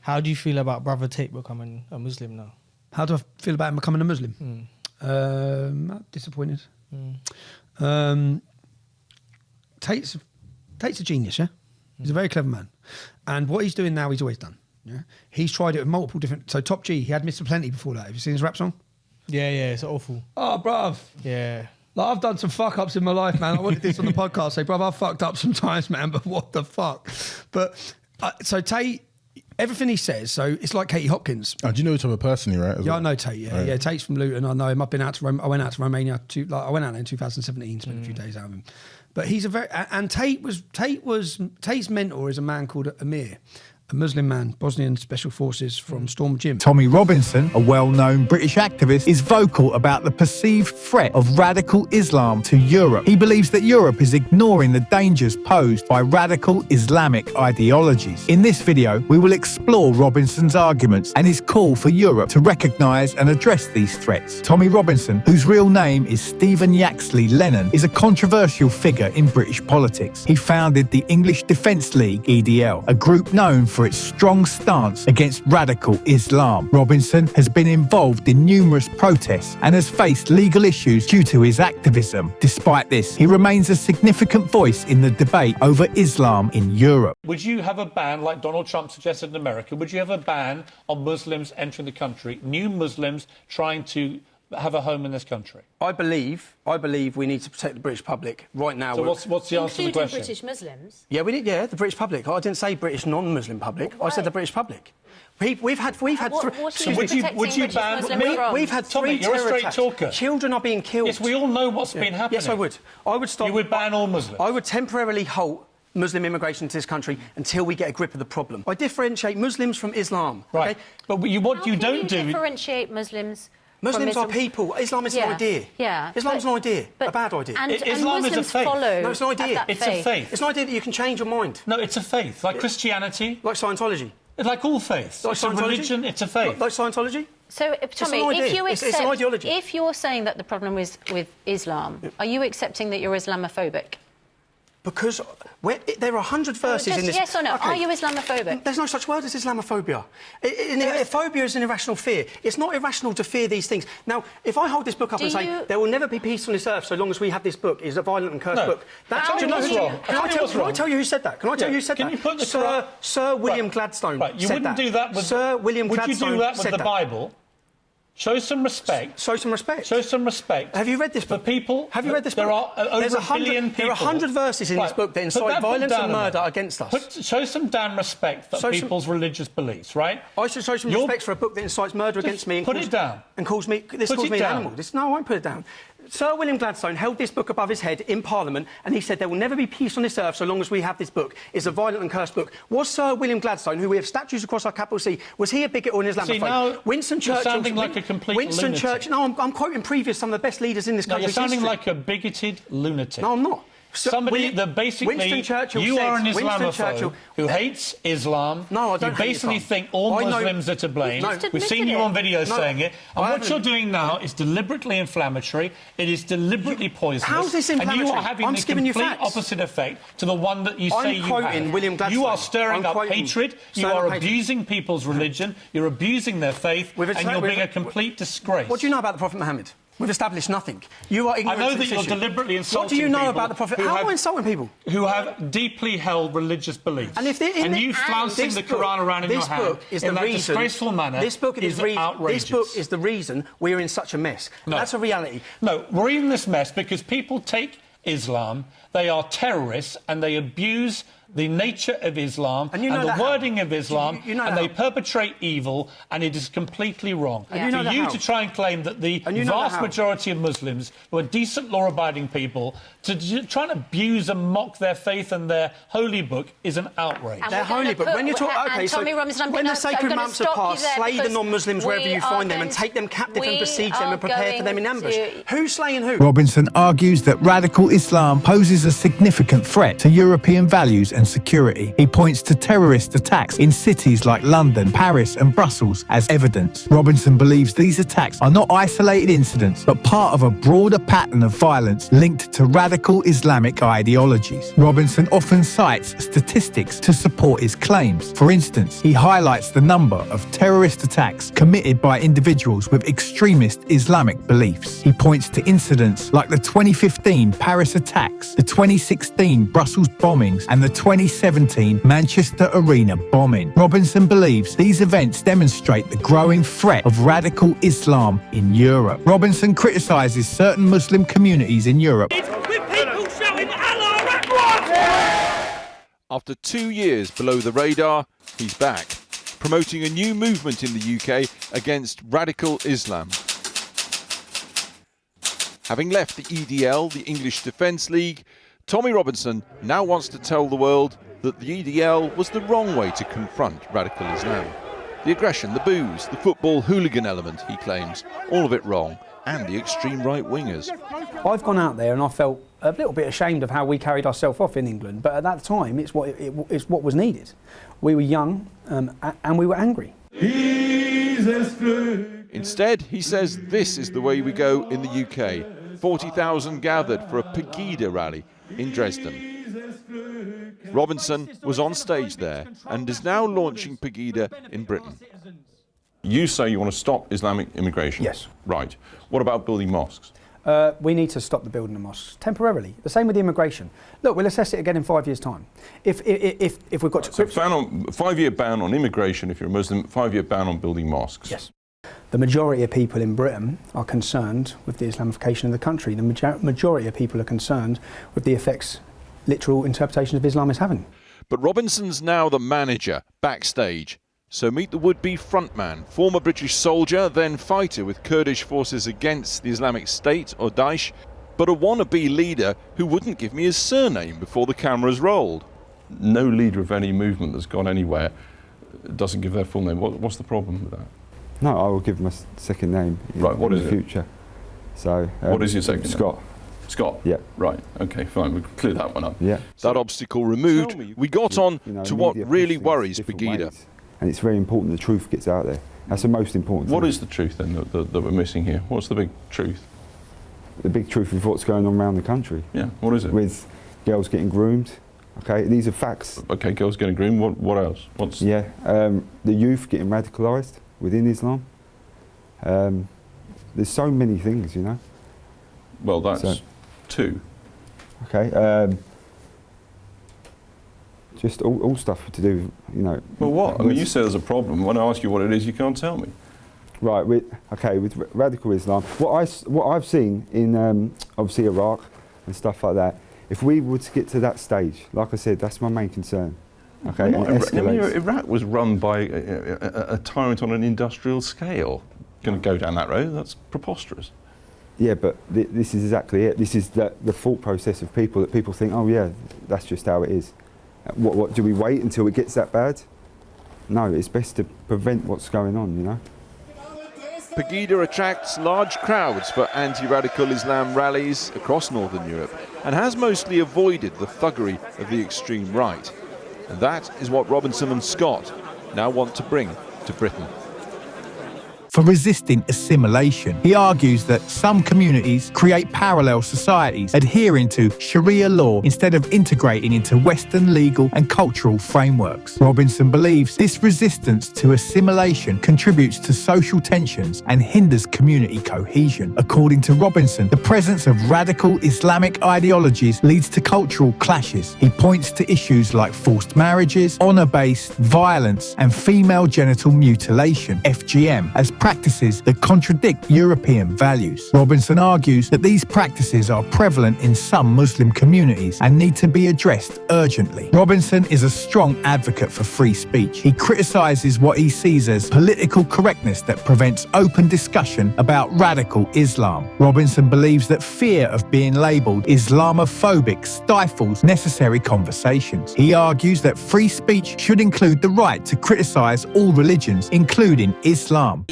How do you feel about Brother Tate becoming a Muslim now? How do I feel about him becoming a Muslim? Disappointed. Tate's a genius, yeah? He's a very clever man. And what he's doing now, he's always done. Yeah, he's tried it with multiple different... So Top G, he had Mr. Plenty before that. Have you seen his rap song? Yeah, it's awful. Oh, bruv. Yeah. Like, I've done some fuck-ups in my life, man. I wanted this on the podcast. Say, bruv, I've fucked up sometimes, man, but what the fuck? But, so Tate... Everything he says, so it's like Katie Hopkins. Oh, do you know each other personally, right? I know Tate. Yeah, right. Yeah. Tate's from Luton. I know him. I've been out to. I went out to Romania. I went out there in 2017. Spent a few days out with him. But he's a very. And Tate's mentor is a man called Amir, a Muslim man, Bosnian Special Forces from Storm Gym. Tommy Robinson, a well-known British activist, is vocal about the perceived threat of radical Islam to Europe. He believes that Europe is ignoring the dangers posed by radical Islamic ideologies. In this video, we will explore Robinson's arguments and his call for Europe to recognise and address these threats. Tommy Robinson, whose real name is Stephen Yaxley-Lennon, is a controversial figure in British politics. He founded the English Defence League, EDL, a group known for its strong stance against radical Islam. Robinson has been involved in numerous protests and has faced legal issues due to his activism. Despite this, he remains a significant voice in the debate over Islam in Europe. Would you have a ban, like Donald Trump suggested in America, would you have a ban on Muslims entering the country, new Muslims trying to have a home in this country? I believe we need to protect the British public right now. So what's the answer to the question? British Muslims? Yeah, we need. Yeah, the British public. I didn't say British non-Muslim public. Right. I said the British public. We've had What would you ban? We've had Tommy, three you're a terror straight attacks. talker. Children are being killed. Yes, we all know what's been happening. Yes, I would. I would stop. You would ban all Muslims? I would temporarily halt Muslim immigration to this country until we get a grip of the problem. I differentiate Muslims from Islam. Right. Okay? But what you don't do... differentiate Muslims Muslims are people. Islam is an idea. Yeah. Islam's an idea. A bad idea. And Islam is a Muslims faith. follow. No, it's an idea. It's a faith. It's an idea that you can change your mind. No, it's a faith. Like Christianity. Like Scientology. Like all faiths. Like it's a religion, it's a faith. Like Scientology? So, Tommy, it's an ideology. If you're saying that the problem is with Islam, are you accepting that you're Islamophobic? Because there are 100 verses in this... Yes or no? Okay. Are you Islamophobic? There's no such word as Islamophobia. Phobia is an irrational fear. It's not irrational to fear these things. Now, if I hold this book up and say, there will never be peace on this earth so long as we have this book, it's a violent and cursed book. That's Can I tell you who said that? Can I tell you who said that? You put the Sir William Gladstone Right, you said wouldn't that. do that with... Sir William Gladstone Would you do that with the Bible? Show some respect. Show some respect. Show some respect. Have you read this book? For people... Have you read this book? There are over a billion people... There are 100 verses in this book that incite violence and murder against us. Show some damn respect for people's religious beliefs, right? I should show some respect for a book that incites murder against me and put it down. And calls me... This calls me an animal. No, I won't put it down. Sir William Gladstone held this book above his head in Parliament and he said there will never be peace on this earth so long as we have this book. It's a violent and cursed book. Was Sir William Gladstone, who we have statues across our capital C, was he a bigot or an Islamophobe? See, now Winston Churchill... You're sounding like a complete lunatic. Churchill... No, I'm quoting some of the best leaders in this country. You're sounding like a bigoted lunatic. No, I'm not. Somebody that basically... You are an Islamophobe who hates Islam. No, I don't You basically think all Muslims are to blame. No. We've seen you on video saying it. And what you're doing now is deliberately inflammatory. It is deliberately poisonous. How's this inflammatory? And you are having the complete opposite effect to the one that you say you have. William Gladstone. You are stirring up hatred. You are abusing people's religion. You're abusing their faith. And you're being a complete disgrace. What do you know about the Prophet Muhammad? We've established nothing. You are ignorant. I know that you're deliberately insulting people. What do you know about the Prophet? How am I insulting people? Who have deeply held religious beliefs. And if you flouncing the Quran around in your hand in that disgraceful manner is outrageous. This book is the reason we're in such a mess. No. That's a reality. No, we're in this mess because people take Islam, they are terrorists, and they abuse the nature of Islam and the wording of Islam, and they perpetrate evil, and it is completely wrong. For you to try and claim that the vast majority of Muslims, who are decent, law-abiding people, to try and abuse and mock their faith and their holy book is an outrage. Their holy book. When you talk, okay, so when the sacred months are past, slay the non-Muslims wherever you find them and take them captive and besiege them and prepare for them in ambush. Who's slaying who? Robinson argues that radical Islam poses a significant threat to European values and and security. He points to terrorist attacks in cities like London, Paris and Brussels as evidence. Robinson believes these attacks are not isolated incidents, but part of a broader pattern of violence linked to radical Islamic ideologies. Robinson often cites statistics to support his claims. For instance, he highlights the number of terrorist attacks committed by individuals with extremist Islamic beliefs. He points to incidents like the 2015 Paris attacks, the 2016 Brussels bombings, and the 2017 Manchester Arena bombing. Robinson believes these events demonstrate the growing threat of radical Islam in Europe. Robinson criticises certain Muslim communities in Europe. After 2 years below the radar, he's back, promoting a new movement in the UK against radical Islam. Having left the EDL, the English Defence League, Tommy Robinson now wants to tell the world that the EDL was the wrong way to confront radical Islam. The aggression, the booze, the football hooligan element, he claims, all of it wrong, and the extreme right-wingers. I've gone out there and I felt a little bit ashamed of how we carried ourselves off in England, but at that time it's what was needed. We were young and we were angry. Instead, he says this is the way we go in the UK. 40,000 gathered for a Pegida rally in Dresden. Robinson was on stage there and is now launching Pegida in Britain. You say you want to stop Islamic immigration? Yes. Right. What about building mosques? We need to stop the building of mosques temporarily. The same with the immigration. Look, we'll assess it again in 5 years' time. If we've got to... So 5-year ban on immigration if you're a Muslim, 5-year ban on building mosques. Yes. The majority of people in Britain are concerned with the Islamification of the country. The majority of people are concerned with the effects literal interpretation of Islam is having. But Robinson's now the manager, backstage. So meet the would-be frontman, former British soldier, then fighter with Kurdish forces against the Islamic State, or Daesh, but a wannabe leader who wouldn't give me his surname before the cameras rolled. No leader of any movement that's gone anywhere doesn't give their full name. What's the problem with that? No, I will give my second name in the future. So, what is your second Scott. name? Scott? Yeah. Right, okay, fine, we'll clear that one up. Yeah. That obstacle removed, we got on to what really worries Pegida. And it's very important the truth gets out there. That's the most important thing. What is the truth then that we're missing here? What's the big truth? The big truth is what's going on around the country. Yeah, what is it? With girls getting groomed. Okay, these are facts. Okay, girls getting groomed, what else? The youth getting radicalised within Islam. There's so many things, you know. Well, that's two. Okay. Just all stuff to do, you know. Well, what? I mean, you say there's a problem. When I ask you what it is, you can't tell me. Right. With radical Islam, what I've seen in obviously Iraq and stuff like that. If we were to get to that stage, like I said, that's my main concern. Okay. Iraq was run by a tyrant on an industrial scale. Going to go down that road? That's preposterous. Yeah, but this is exactly it. This is the thought process of people, that people think, oh yeah, that's just how it is. What do we wait until it gets that bad? No, it's best to prevent what's going on, you know. Pegida attracts large crowds for anti-radical Islam rallies across Northern Europe and has mostly avoided the thuggery of the extreme right. And that is what Robinson and Scott now want to bring to Britain. For resisting assimilation, he argues that some communities create parallel societies adhering to Sharia law instead of integrating into Western legal and cultural frameworks. Robinson believes this resistance to assimilation contributes to social tensions and hinders community cohesion. According to Robinson, the presence of radical Islamic ideologies leads to cultural clashes. He points to issues like forced marriages, honour-based violence, and female genital mutilation, FGM, as practices that contradict European values. Robinson argues that these practices are prevalent in some Muslim communities and need to be addressed urgently. Robinson is a strong advocate for free speech. He criticises what he sees as political correctness that prevents open discussion about radical Islam. Robinson believes that fear of being labelled Islamophobic stifles necessary conversations. He argues that free speech should include the right to criticise all religions, including Islam.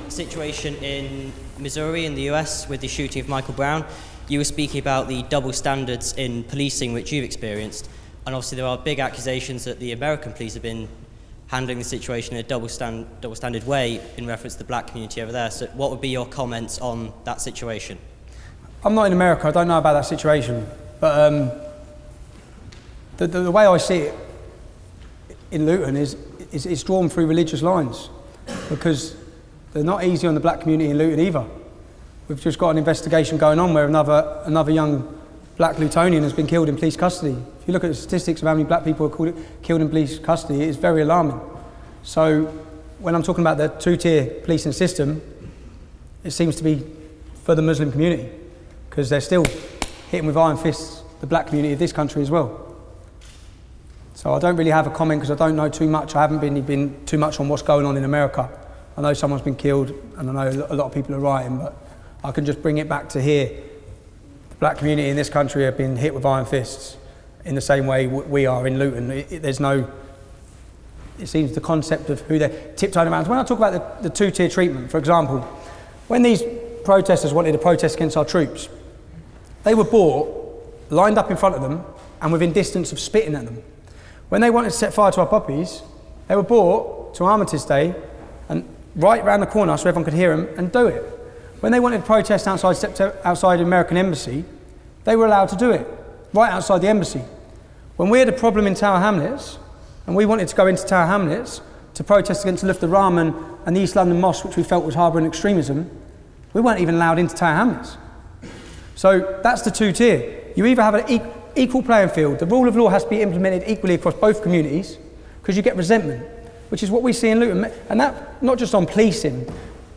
Situation in Missouri in the US with the shooting of Michael Brown, you were speaking about the double standards in policing which you've experienced. And obviously there are big accusations that the American police have been handling the situation in a double standard way in reference to the black community over there. So what would be your comments on that situation? I'm not in America, I don't know about that situation, but the way I see it in Luton is it's drawn through religious lines, because they're not easy on the black community in Luton either. We've just got an investigation going on where another young black Lutonian has been killed in police custody. If you look at the statistics of how many black people are killed in police custody, it's very alarming. So when I'm talking about the two-tier policing system, it seems to be for the Muslim community, because they're still hitting with iron fists the black community of this country as well. So I don't really have a comment because I don't know too much. I haven't been too much on what's going on in America. I know someone's been killed and I know a lot of people are rioting, but I can just bring it back to here. The black community in this country have been hit with iron fists in the same way we are in Luton. It seems the concept of who they're tiptoeing around. When I talk about the two-tier treatment, for example, when these protesters wanted to protest against our troops, they were brought, lined up in front of them, and within distance of spitting at them. When they wanted to set fire to our poppies, they were brought to Armistice Day and right round the corner so everyone could hear them and do it. When they wanted to protest outside the American embassy, they were allowed to do it right outside the embassy. When we had a problem in Tower Hamlets, and we wanted to go into Tower Hamlets to protest against the Lufthansa Rahman and the East London Mosque, which we felt was harbouring extremism, we weren't even allowed into Tower Hamlets. So that's the two-tier. You either have an equal playing field. The rule of law has to be implemented equally across both communities, because you get resentment, which is what we see in Luton. And that, not just on policing,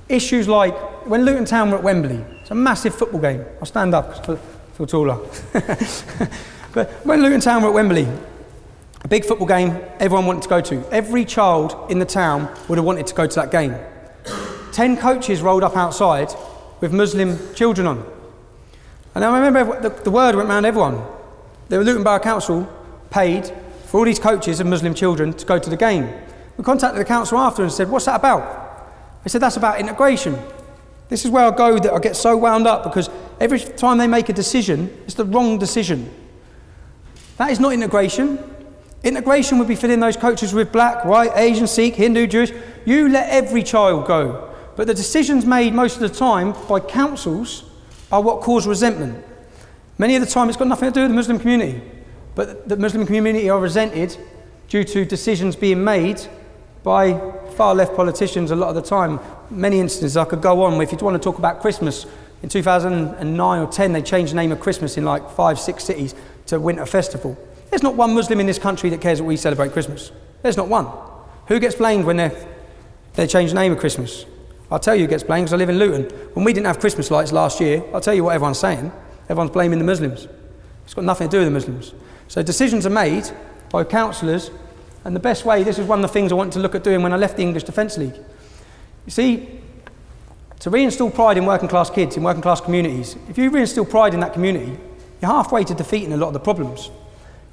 issues like when Luton Town were at Wembley, it's a massive football game. I'll stand up because I feel taller. But when Luton Town were at Wembley, a big football game everyone wanted to go to. Every child in the town would have wanted to go to that game. 10 coaches rolled up outside with Muslim children on. And I remember the word went round everyone. The Luton Borough Council paid for all these coaches and Muslim children to go to the game. We contacted the council after and said, what's that about? They said, that's about integration. This is where I go that I get so wound up, because every time they make a decision, it's the wrong decision. That is not integration. Integration would be filling those coaches with black, white, Asian, Sikh, Hindu, Jewish. You let every child go. But the decisions made most of the time by councils are what cause resentment. Many of the time it's got nothing to do with the Muslim community, but the Muslim community are resented due to decisions being made by far left politicians a lot of the time. Many instances I could go on with. If you want to talk about Christmas, in 2009 or 10 they changed the name of Christmas in like 5-6 cities to Winter Festival. There's not one Muslim in this country that cares that we celebrate Christmas. There's not one. Who gets blamed when they change the name of Christmas? I'll tell you who gets blamed, because I live in Luton. When we didn't have Christmas lights last year, I'll tell you what everyone's saying. Everyone's blaming the Muslims. It's got nothing to do with the Muslims. So decisions are made by councillors, and the best way, this is one of the things I wanted to look at doing when I left the English Defence League. You see, to reinstill pride in working class kids, in working class communities, if you reinstill pride in that community, you're halfway to defeating a lot of the problems.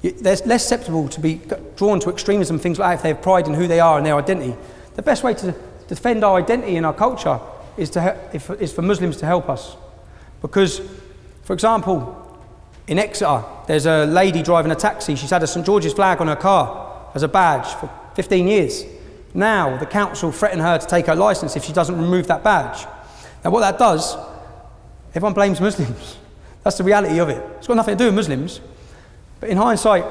They're less susceptible to be drawn to extremism, things like that, if they have pride in who they are and their identity. The best way to defend our identity and our culture is for Muslims to help us. Because, for example, in Exeter, there's a lady driving a taxi. She's had a St George's flag on her car as a badge for 15 years. Now, the council threaten her to take her licence if she doesn't remove that badge. Now, what that does, everyone blames Muslims. That's the reality of it. It's got nothing to do with Muslims. But in hindsight,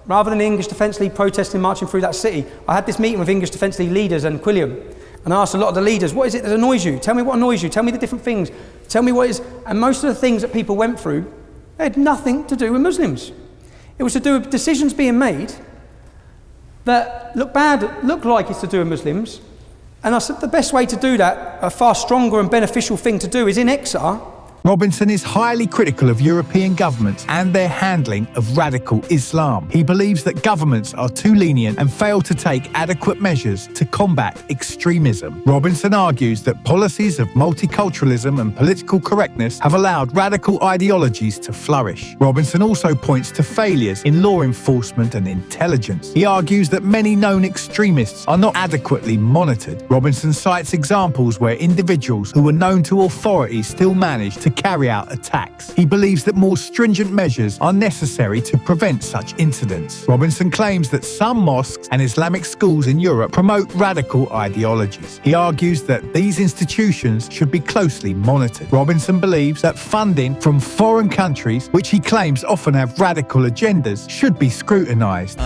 rather than the English Defence League protesting, marching through that city, I had this meeting with English Defence League leaders and Quilliam, and I asked a lot of the leaders, what is it that annoys you? Tell me what annoys you. Tell me the different things. Tell me what is... And most of the things that people went through, they had nothing to do with Muslims. It was to do with decisions being made that look like it's to do with Muslims. And I said the best way to do that, a far stronger and beneficial thing to do, is in Exeter. Robinson is highly critical of European governments and their handling of radical Islam. He believes that governments are too lenient and fail to take adequate measures to combat extremism. Robinson argues that policies of multiculturalism and political correctness have allowed radical ideologies to flourish. Robinson also points to failures in law enforcement and intelligence. He argues that many known extremists are not adequately monitored. Robinson cites examples where individuals who were known to authorities still managed to carry out attacks. He believes that more stringent measures are necessary to prevent such incidents. Robinson claims that some mosques and Islamic schools in Europe promote radical ideologies. He argues that these institutions should be closely monitored. Robinson believes that funding from foreign countries, which he claims often have radical agendas, should be scrutinised.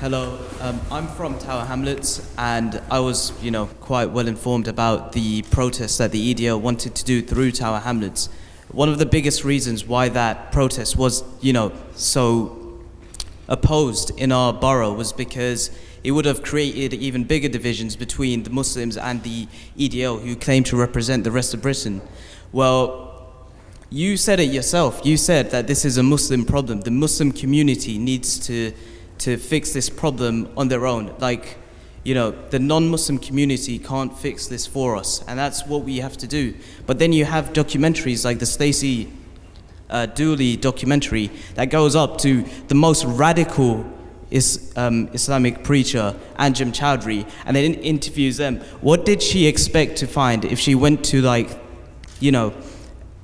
Hello, I'm from Tower Hamlets, and I was, quite well informed about the protests that the EDL wanted to do through Tower Hamlets. One of the biggest reasons why that protest was, so opposed in our borough was because it would have created even bigger divisions between the Muslims and the EDL, who claim to represent the rest of Britain. Well, you said it yourself. You said that this is a Muslim problem. The Muslim community needs to fix this problem on their own. The non-Muslim community can't fix this for us, and that's what we have to do. But then you have documentaries like the Stacey Dooley documentary that goes up to the most radical Islamic preacher, Anjem Chowdhury, and then interviews them. What did she expect to find if she went to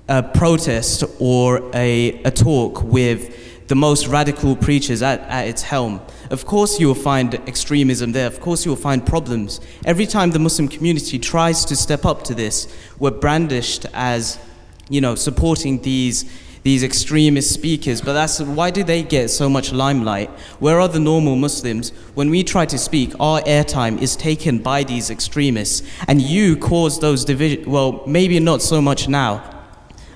a protest or a talk with the most radical preachers at its helm? Of course you will find extremism there. Of course you will find problems. Every time the Muslim community tries to step up to this, we're brandished as, supporting these extremist speakers. But why do they get so much limelight? Where are the normal Muslims? When we try to speak, our airtime is taken by these extremists, and you cause those divisions. Well, maybe not so much now,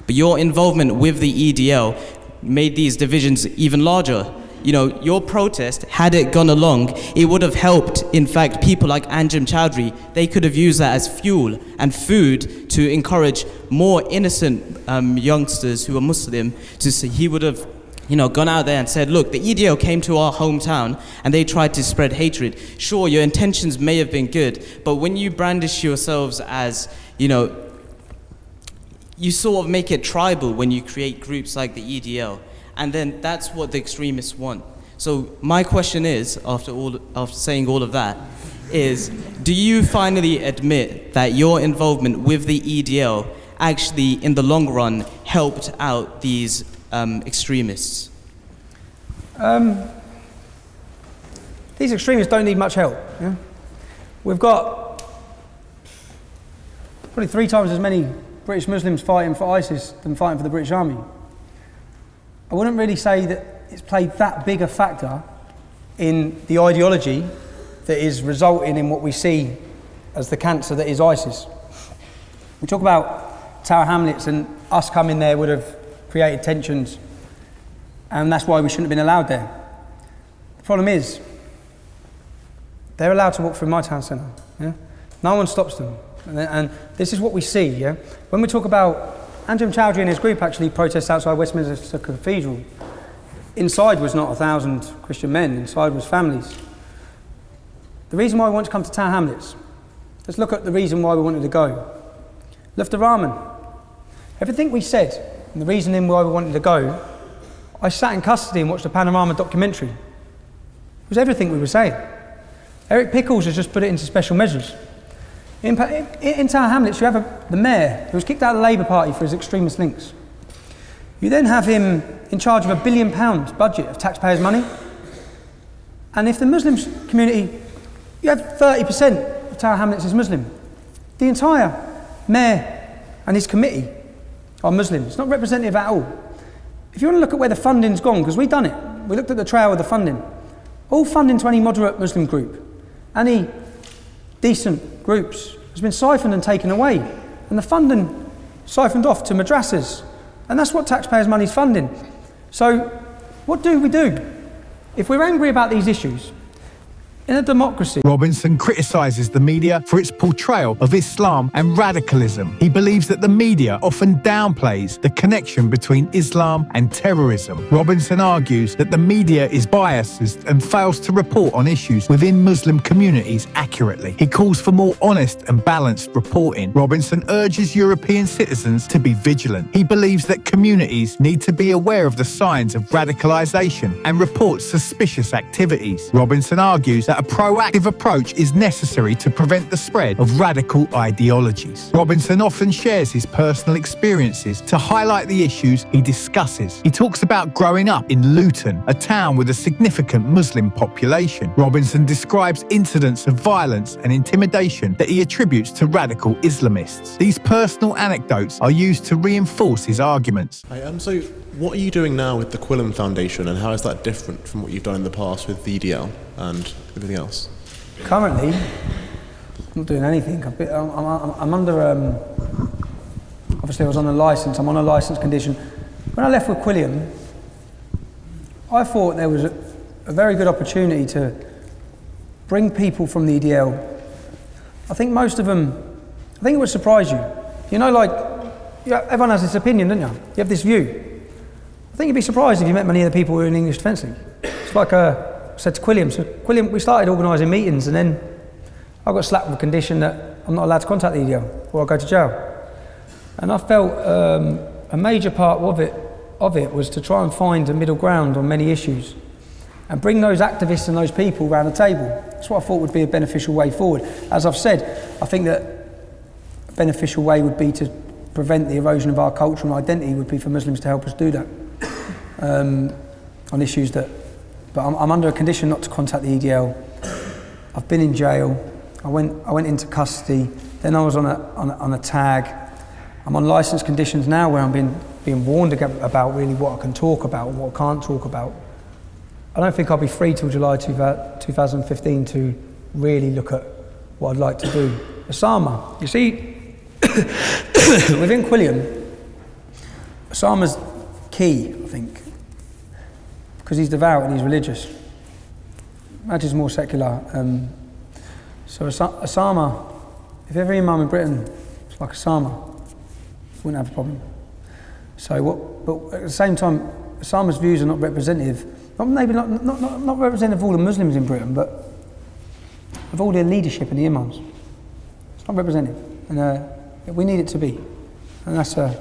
but your involvement with the EDL made these divisions even larger. Your protest, had it gone along, it would have helped, in fact, people like Anjem Chowdhury. They could have used that as fuel and food to encourage more innocent youngsters who are Muslim to see. He would have, gone out there and said, look, the EDL came to our hometown and they tried to spread hatred. Sure, your intentions may have been good, but when you brandish yourselves as, you sort of make it tribal when you create groups like the EDL. And then that's what the extremists want. So my question is, after saying all of that, is do you finally admit that your involvement with the EDL actually, in the long run, helped out these extremists? These extremists don't need much help. Yeah? We've got probably 3 times as many British Muslims fighting for ISIS than fighting for the British Army. I wouldn't really say that it's played that big a factor in the ideology that is resulting in what we see as the cancer that is ISIS. We talk about Tower Hamlets, and us coming there would have created tensions, and that's why we shouldn't have been allowed there. The problem is, they're allowed to walk through my town centre. Yeah? No one stops them. And this is what we see. Yeah? When we talk about Anjem Chowdhury and his group actually protests outside Westminster Cathedral, inside was not 1,000 Christian men, inside was families. The reason why we want to come to Tower Hamlets, let's look at the reason why we wanted to go. Lufta Rahman. Everything we said and the reasoning why we wanted to go, I sat in custody and watched a Panorama documentary. It was everything we were saying. Eric Pickles has just put it into special measures. In Tower Hamlets, you have the mayor who was kicked out of the Labour Party for his extremist links. You then have him in charge of £1 billion budget of taxpayers' money. And if the Muslim community, you have 30% of Tower Hamlets is Muslim. The entire mayor and his committee are Muslim. It's not representative at all. If you want to look at where the funding's gone, because we've done it, we looked at the trail of the funding. All funding to any moderate Muslim group, any decent groups, has been siphoned and taken away. And the funding siphoned off to madrasas. And that's what taxpayers' money is funding. So what do we do? If we're angry about these issues, in a democracy... Robinson criticises the media for its portrayal of Islam and radicalism. He believes that the media often downplays the connection between Islam and terrorism. Robinson argues that the media is biased and fails to report on issues within Muslim communities accurately. He calls for more honest and balanced reporting. Robinson urges European citizens to be vigilant. He believes that communities need to be aware of the signs of radicalisation and report suspicious activities. Robinson argues that that a proactive approach is necessary to prevent the spread of radical ideologies. Robinson often shares his personal experiences to highlight the issues he discusses. He talks about growing up in Luton, a town with a significant Muslim population. Robinson describes incidents of violence and intimidation that he attributes to radical Islamists. These personal anecdotes are used to reinforce his arguments. So what are you doing now with the Quillen Foundation, and how is that different from what you've done in the past with the EDL and everything else? Currently, I'm not doing anything. I'm under, obviously I was on a licence, I'm on a licence condition. When I left with Quillen, I thought there was a very good opportunity to bring people from the EDL. I think most of them, I think it would surprise you. You know, like, everyone has this opinion, don't you? You have this view. I think you'd be surprised if you met many of the people who are in English Defence League. It's like I said to Quilliam. So Quilliam, we started organising meetings, and then I got slapped with a condition that I'm not allowed to contact the EDL or I'll go to jail. And I felt a major part of it was to try and find a middle ground on many issues and bring those activists and those people around the table. That's what I thought would be a beneficial way forward. As I've said, I think that a beneficial way would be to prevent the erosion of our cultural identity would be for Muslims to help us do that on issues that, but I'm under a condition not to contact the EDL. I've been in jail. I went into custody. Then I was on a tag. I'm on licence conditions now where I'm being warned about really what I can talk about and what I can't talk about. I don't think I'll be free till July 2015 to really look at what I'd like to do. Osama, you see, within Quilliam, Osama's key, I think, because he's devout and he's religious. Majid's more secular. So Osama, if every imam in Britain was like Osama, wouldn't have a problem. But at the same time, Osama's views are not representative, not representative of all the Muslims in Britain, but of all their leadership and the imams. It's not representative, and we need it to be. And that's a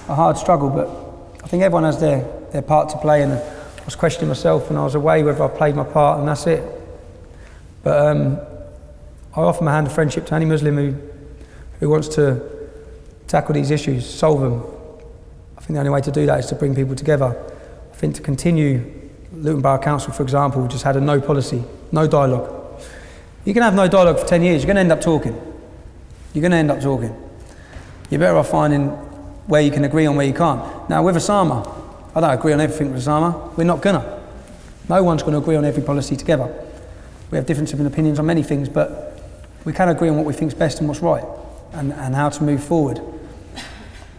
hard struggle, but I think everyone has their part to play, and I was questioning myself when I was away whether I played my part, and that's it. But I offer my hand of friendship to any Muslim who wants to tackle these issues, solve them. I think the only way to do that is to bring people together. I think to continue, Luton Borough Council, for example, just had a no policy, no dialogue. You can have no dialogue for 10 years, you're going to end up talking. You're better off finding where you can agree on, where you can't. Now with Osama, I don't agree on everything with Osama. We're not gonna. No one's going to agree on every policy together. We have different opinions on many things, but we can agree on what we think is best and what's right, and how to move forward.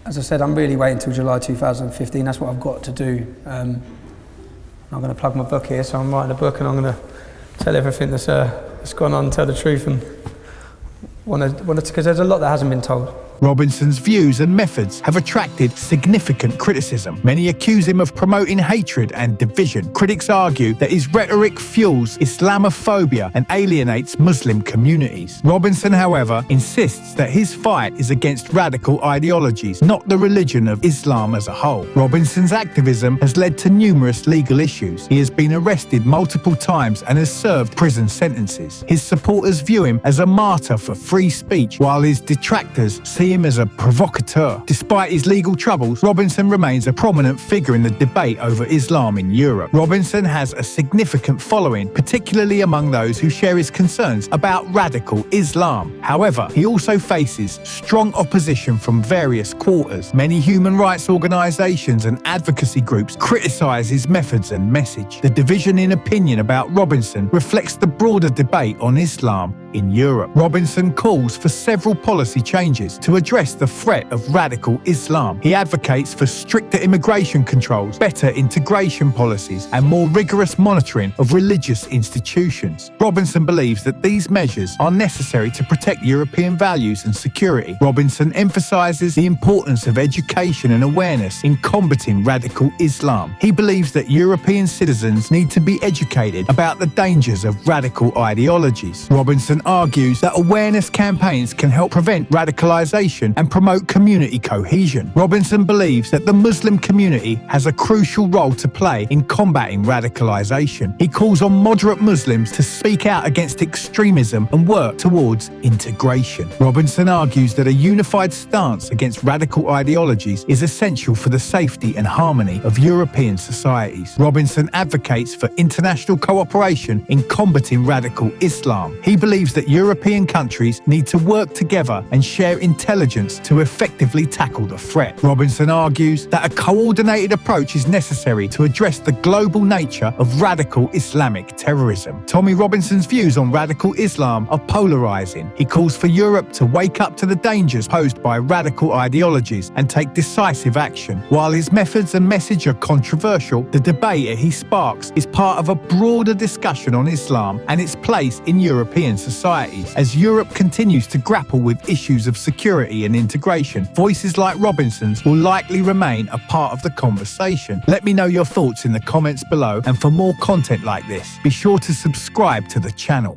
As I said, I'm really waiting until July 2015. That's what I've got to do. I'm going to plug my book here, so I'm writing a book, and I'm going to tell everything that's gone on, tell the truth, and because there's a lot that hasn't been told. Robinson's views and methods have attracted significant criticism. Many accuse him of promoting hatred and division. Critics argue that his rhetoric fuels Islamophobia and alienates Muslim communities. Robinson, however, insists that his fight is against radical ideologies, not the religion of Islam as a whole. Robinson's activism has led to numerous legal issues. He has been arrested multiple times and has served prison sentences. His supporters view him as a martyr for free speech, while his detractors see him as a provocateur. Despite his legal troubles, Robinson remains a prominent figure in the debate over Islam in Europe. Robinson has a significant following, particularly among those who share his concerns about radical Islam. However, he also faces strong opposition from various quarters. Many human rights organisations and advocacy groups criticise his methods and message. The division in opinion about Robinson reflects the broader debate on Islam in Europe. Robinson calls for several policy changes to address the threat of radical Islam. He advocates for stricter immigration controls, better integration policies, and more rigorous monitoring of religious institutions. Robinson believes that these measures are necessary to protect European values and security. Robinson emphasises the importance of education and awareness in combating radical Islam. He believes that European citizens need to be educated about the dangers of radical ideologies. Robinson argues that awareness campaigns can help prevent radicalisation integration and promote community cohesion. Robinson believes that the Muslim community has a crucial role to play in combating radicalisation. He calls on moderate Muslims to speak out against extremism and work towards integration. Robinson argues that a unified stance against radical ideologies is essential for the safety and harmony of European societies. Robinson advocates for international cooperation in combating radical Islam. He believes that European countries need to work together and share intelligence to effectively tackle the threat. Robinson argues that a coordinated approach is necessary to address the global nature of radical Islamic terrorism. Tommy Robinson's views on radical Islam are polarizing. He calls for Europe to wake up to the dangers posed by radical ideologies and take decisive action. While his methods and message are controversial, the debate he sparks is part of a broader discussion on Islam and its place in European societies. As Europe continues to grapple with issues of security and integration, voices like Robinson's will likely remain a part of the conversation. Let me know your thoughts in the comments below, and for more content like this, be sure to subscribe to the channel.